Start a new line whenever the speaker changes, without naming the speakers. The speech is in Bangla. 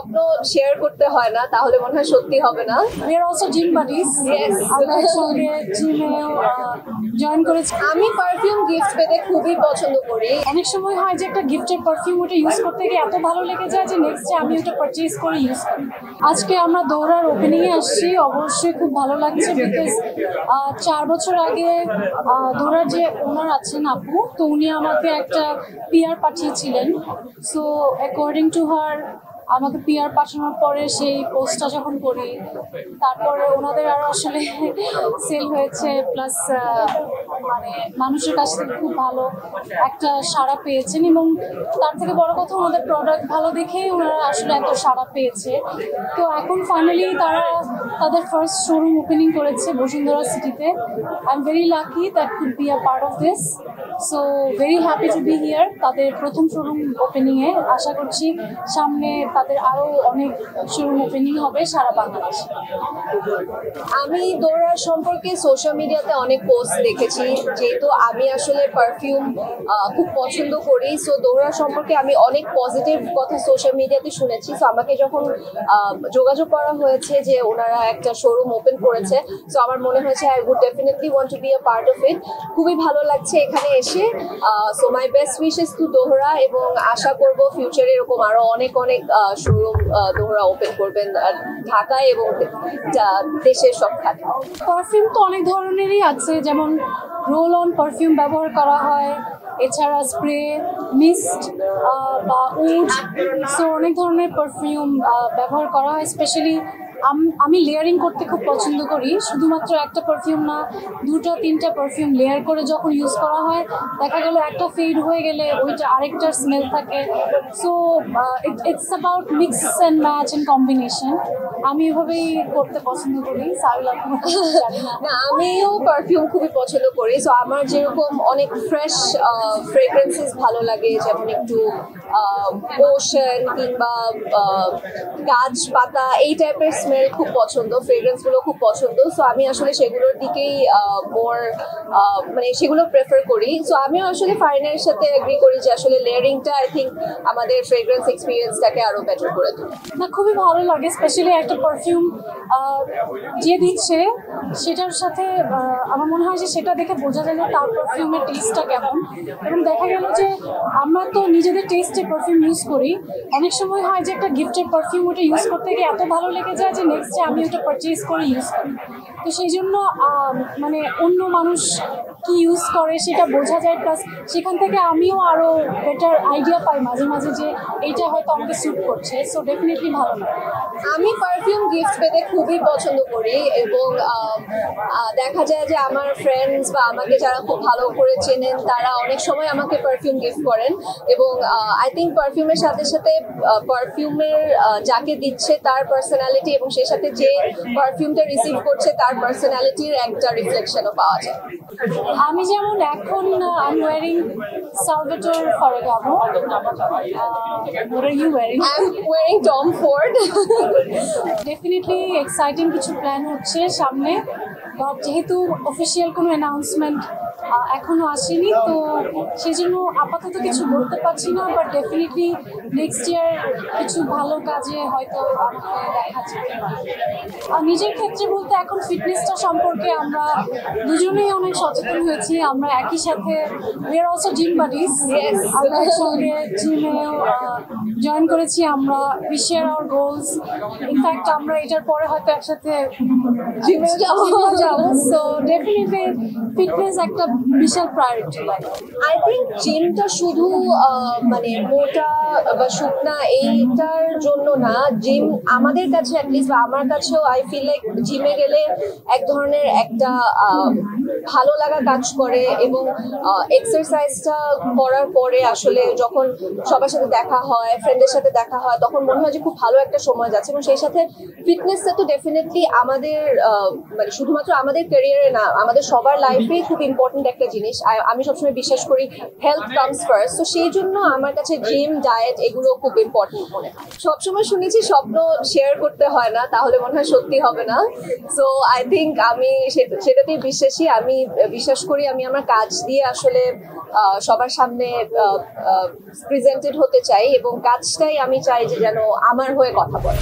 স্বপ্ন শেয়ার করতে হয় না, তাহলে মনে হয় সত্যি হবে না।
We are also gym buddies.
Yes.
আমরা একসঙ্গে জিমে জয়েন করেছি।
আমি পারফিউম গিফট পেতে খুবই পছন্দ করি।
অনেক সময় হয় যে একটা গিফটের পারফিউম ওটা ইউজ করতে গিয়ে এত ভালো লেগে যায় যে নেক্সট ডে আমি ওটা পারচেজ করে ইউজ করি। আজকে আমরা দৌড়ার ওপেনিংয়ে আসছি, অবশ্যই খুব ভালো লাগছে বিকজ 4 বছর আগে দৌড়ার যে ওনার আছেন আপু, তো উনি আমাকে একটা পিআর পাঠিয়েছিলেন। সো অ্যাকর্ডিং টু হার আমাকে পিআর পাঠানোর পরে সেই পোস্টটা যখন করি, তারপরে ওনাদের আরও আসলে সেল হয়েছে, প্লাস মানে মানুষের কাছ থেকে খুব ভালো একটা সাড়া পেয়েছেন, এবং তার থেকে বড় কথা ওনাদের প্রোডাক্ট ভালো দেখেই ওনারা আসলে এত সাড়া পেয়েছে। তো এখন ফাইনালি তারা তাদের ফার্স্ট শোরুম ওপেনিং করেছে বসুন্ধরা সিটিতে। I am very lucky that could be a part of this. So very happy to B here. তাদের প্রথম শোরুম ওপেনিংয়ে আশা করছি সামনে তাদের আরও অনেক শোরুম ওপেনিং হবে সারা বাংলাদেশে।
আমি দৌড়ার সম্পর্কে সোশ্যাল মিডিয়াতে অনেক পোস্ট দেখেছি, যেহেতু আমি আসলে পারফিউম খুব পছন্দ করি। সো দৌড়ার সম্পর্কে আমি অনেক পজিটিভ কথা সোশ্যাল মিডিয়াতে শুনেছি। সো আমাকে যখন যোগাযোগ করা হয়েছে যে ওনারা একটা শোরুম ওপেন করেছে, সো আমার মনে হয়েছে I would definitely want to be a part of it. খুবই ভালো লাগছে এখানে এসে। So my best wishes to Dohra, এবং আশা করব ফিউচারে এরকম আরো অনেক অনেক শোরুম দোহরা ওপেন করবেন ঢাকায় এবং দেশের সব খাতে।
পারফিউম তো অনেক ধরনেরই আছে, যেমন রোল অন পারফিউম ব্যবহার করা হয়, এছাড়া স্প্রে, মিস্ট বা উড, সো অনেক ধরনের পারফিউম ব্যবহার করা হয়। স্পেশালি আমি লেয়ারিং করতে খুব পছন্দ করি। শুধুমাত্র একটা পারফিউম না, 2-3টা পারফিউম লেয়ার করে যখন ইউজ করা হয়, দেখা গেল একটা ফেড হয়ে গেলে ওইটা আরেকটার স্মেল থাকে। So it's about mix and match and combination. আমি এভাবেই করতে পছন্দ করি।
না, আমিও পারফিউম খুবই পছন্দ করি। সো আমার যেরকম অনেক ফ্রেশ ফ্রেগ্রেন্সেস ভালো লাগে, যেমন একটু ওশান কিংবা গাছপাতা এই টাইপের স্মেল খুব পছন্দ, ফ্রেগ্রেন্সগুলো খুব পছন্দ। সো আমি আসলে সেগুলোর দিকেই মোর মানে সেগুলো প্রেফার করি। সো আমিও আসলে ফারিনের সাথে এগ্রি করি যে আসলে লেয়ারিংটা আই থিঙ্ক আমাদের ফ্রেগ্রেন্স এক্সপিরিয়েন্সটাকে আরো বেটার করে তোলে।
না, খুবই ভালো লাগে। স্পেশালি একটা পারফিউম যে দিচ্ছে সেটার সাথে আমার মনে হয় যে সেটা দেখে বোঝা যায় যে তার পারফিউমের টেস্টটা কেমন। এবং দেখা গেল যে আমরা তো নিজেদের টেস্টে পারফিউম ইউজ করি, অনেক সময় হয় যে একটা গিফটের পারফিউম ওটা ইউজ করতে গিয়ে এত ভালো লেগে যায় যে নেক্সট ডে আমি ওটা পারচেজ করে ইউজ করি। তো সেই জন্য মানে অন্য মানুষ কি ইউজ করে সেটা বোঝা যায়, প্লাস সেখান থেকে আমিও আরও বেটার আইডিয়া পাই মাঝে মাঝে যে এইটা হয়তো আমাকে স্যুট করছে। সো ডেফিনেটলি ভালো লাগে।
আমি পারফিউম গিফট পেতে খুবই পছন্দ করি, এবং দেখা যায় যে আমার ফ্রেন্ডস বা আমাকে যারা খুব ভালো করে চেনেন তারা অনেক সময় আমাকে পারফিউম গিফট করেন। এবং আই থিঙ্ক পারফিউমের সাথে সাথে পারফিউমের যাকে দিচ্ছে তার পার্সোনালিটি এবং সেই সাথে যে পারফিউমটা রিসিভ করছে তার পার্সোনালিটির একটা রিফ্লেকশনও পাওয়া যায়।
আমি যেমন এখন I'm wearing Salvatore Ferragamo. What are you wearing?
I'm wearing Tom Ford.
Definitely exciting কিছু প্ল্যান হচ্ছে সামনে, বাট যেহেতু অফিসিয়াল কোনো অ্যানাউন্সমেন্ট এখনো আসেনি, তো সেই জন্য আপাতত কিছু বলতে পারছি না। বাট ডেফিনেটলি নেক্সট ইয়ার কিছু ভালো কাজে হয়তো আমাকে দেখা যাবে। নিজের ক্ষেত্রে বলতে এখন ফিটনেসটা সম্পর্কে আমরা দুজনেই অনেক সচেতন হয়েছি। আমরা একই সাথে we are also gym buddies. আমরা একসঙ্গে জিমেও জয়েন করেছি। আমরা we share our goals. In fact আমরা এটার পরে হয়তো একসাথে জিমেও যাব। সো ডেফিনেটলি ফিটনেস একটা বিশাল প্রায়োরিটি লাগে।
আই থিঙ্ক জিমটা শুধু মানে মোটা বা শুকনা এইটার জন্য না, জিম আমাদের কাছে অ্যাটলিস্ট বা আমার কাছেও আই ফিল লাইক জিমে গেলে এক ধরনের একটা ভালো লাগা কাজ করে। এবং এক্সারসাইজটা করার পরে আসলে যখন সবার সাথে দেখা হয়, ফ্রেন্ডের সাথে দেখা হয়, তখন মনে হয় যে খুব ভালো একটা সময় যাচ্ছে। এবং সেই সাথে ফিটনেসটা তো ডেফিনেটলি আমাদের মানে শুধুমাত্র আমাদের ক্যারিয়ারে না, আমাদের সবার লাইফেই খুব ইম্পর্টেন্ট ইম্পর্টেন্ট একটা জিনিস। আমি সবসময় বিশ্বাস করি হেলথ কামস ফার্স্ট, তো সেই জন্য আমার কাছে জিম, ডায়েট এগুলো খুব ইম্পর্টেন্ট মনে হয়। সবসময় শুনেছি স্বপ্ন শেয়ার করতে হয় না, তাহলে মনে হয় সত্যি হবে না। সো আই থিঙ্ক আমি সেটাতেই বিশ্বাসী। আমি বিশ্বাস করি আমি আমার কাজ দিয়ে আসলে সবার সামনে প্রেজেন্টেড হতে চাই, এবং কাজটাই আমি চাই যে যেন আমার হয়ে কথা বলে।